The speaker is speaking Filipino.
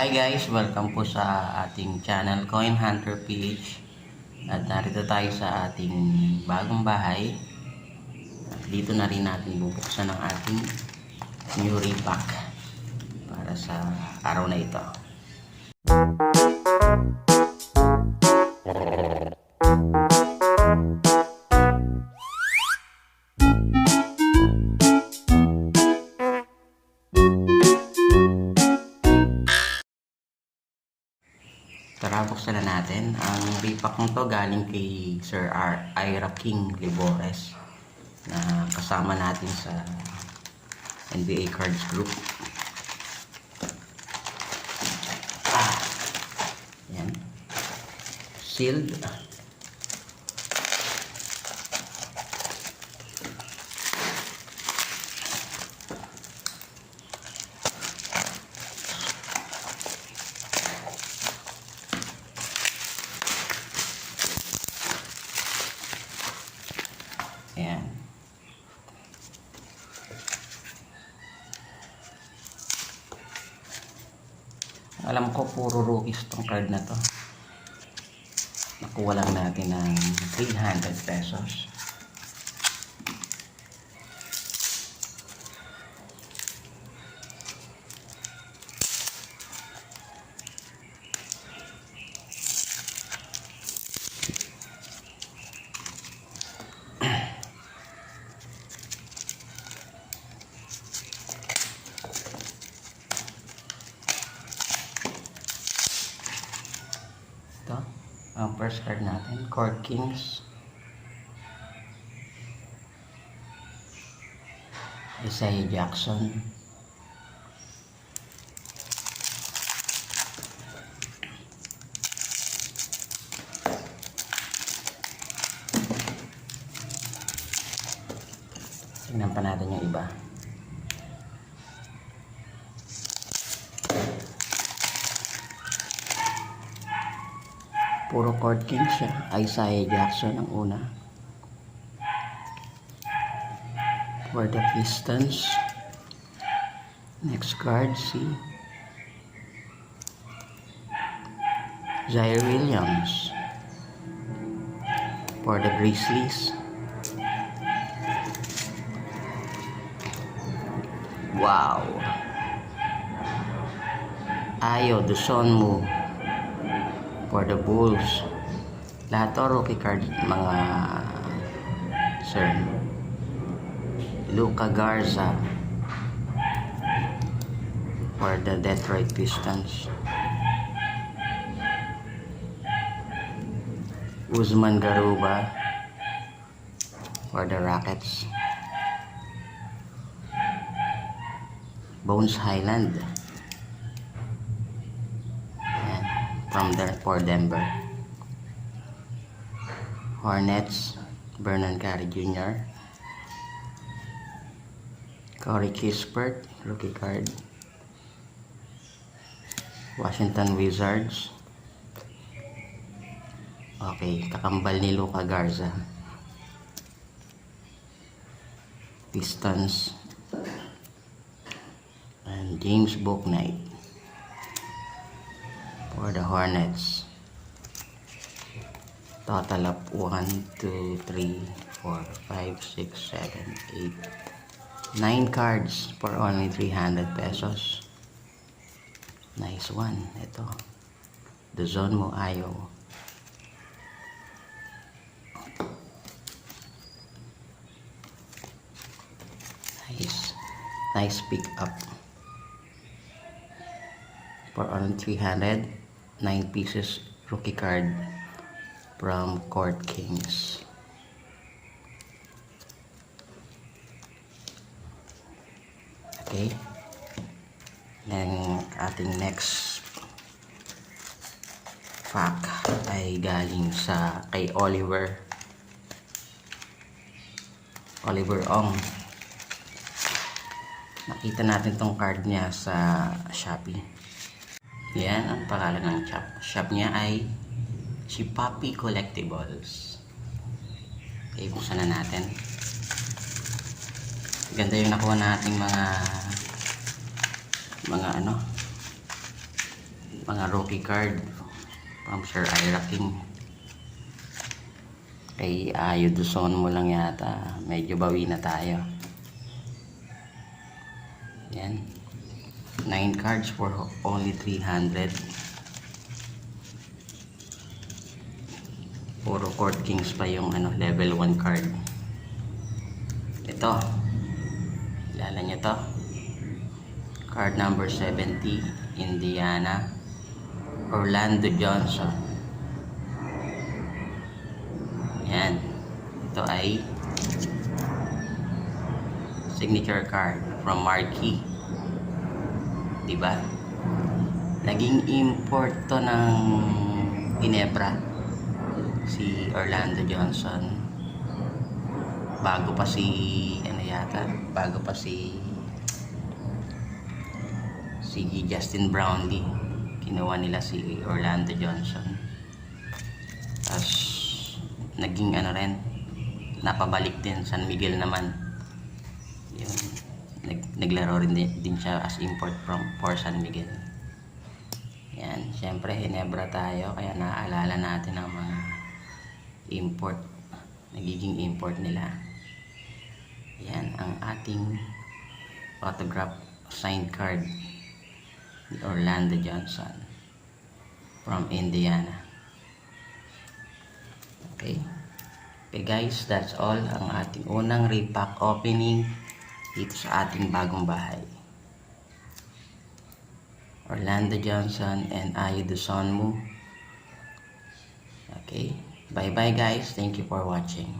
Hi guys, welcome po sa ating channel Coin Hunter PH. At narito tayo sa ating bagong bahay. At dito na rin natin bubuksan ang ating new repack para sa araw na ito. Tara, buksan na natin. Ang repack nito galing kay Sir Ira King Libores na kasama natin sa NBA Cards Group. Yan. Sealed. Ayan. Alam ko puro rookies tong card na to. Nakuha lang natin ng 300 pesos. Ito, ang first card natin, Court Kings. Isaiah Jackson. Tingnan pa natin yung iba. Puro Court King siya. Isaiah Jackson ang una. For the Pistons. Next card, si Zaire Williams. For the Grizzlies. Wow. Ayo Dosunmu. For the Bulls. Lahat to rookie card mga sir. Luka Garza for the Detroit Pistons. Usman Garuba for the Rockets. Bones Highland for Denver. Hornets, Vernon Carey Jr. Corey Kispert, rookie card. Washington Wizards. Okay, kakambal ni Luka Garza. Pistons. And James Bouknight for the Hornets. Total of 1, 2, 3, 4, 5, 6, 7, 8, 9 cards for only 300 pesos. Nice one. Ito. Dosunmu Ayo. Nice. Nice pick up. For only 300, 9 pieces rookie card from Court Kings. Okay. Ang ating next pack ay galing sa kay Oliver Ong. Nakita natin tong card niya sa Shopee. Yan ang pangalan ng shop niya ay si Papi Collectibles. Okay, buksan na natin. Ganda yung nakuha nating mga mga rookie card from Sir Ira King. Kay Ayo Duzon mo lang yata, medyo bawi na tayo. Yan, 9 cards for only 300. Puro Court Kings pa yung level 1 card. Ito, kilala nyo to, card number 70, Indiana, Orlando Johnson. Yan, ito ay signature card from Marquee, diba? Naging import to ng Ginebra si Orlando Johnson bago pa si Justin Brownlee. Kinuha nila si Orlando Johnson, tapos naging rin, napabalik din San Miguel naman. Yun, naglaro rin din siya as import for San Miguel. Yan, syempre Ginebra tayo, kaya naaalala natin ang mga import, nagiging import nila. Yan ang ating autograph signed card ni Orlando Johnson from Indiana. Okay guys, that's all ang ating unang repack opening dito sa ating bagong bahay. Orlando Johnson and Ayo Duzon mo. Okay, bye bye guys, thank you for watching.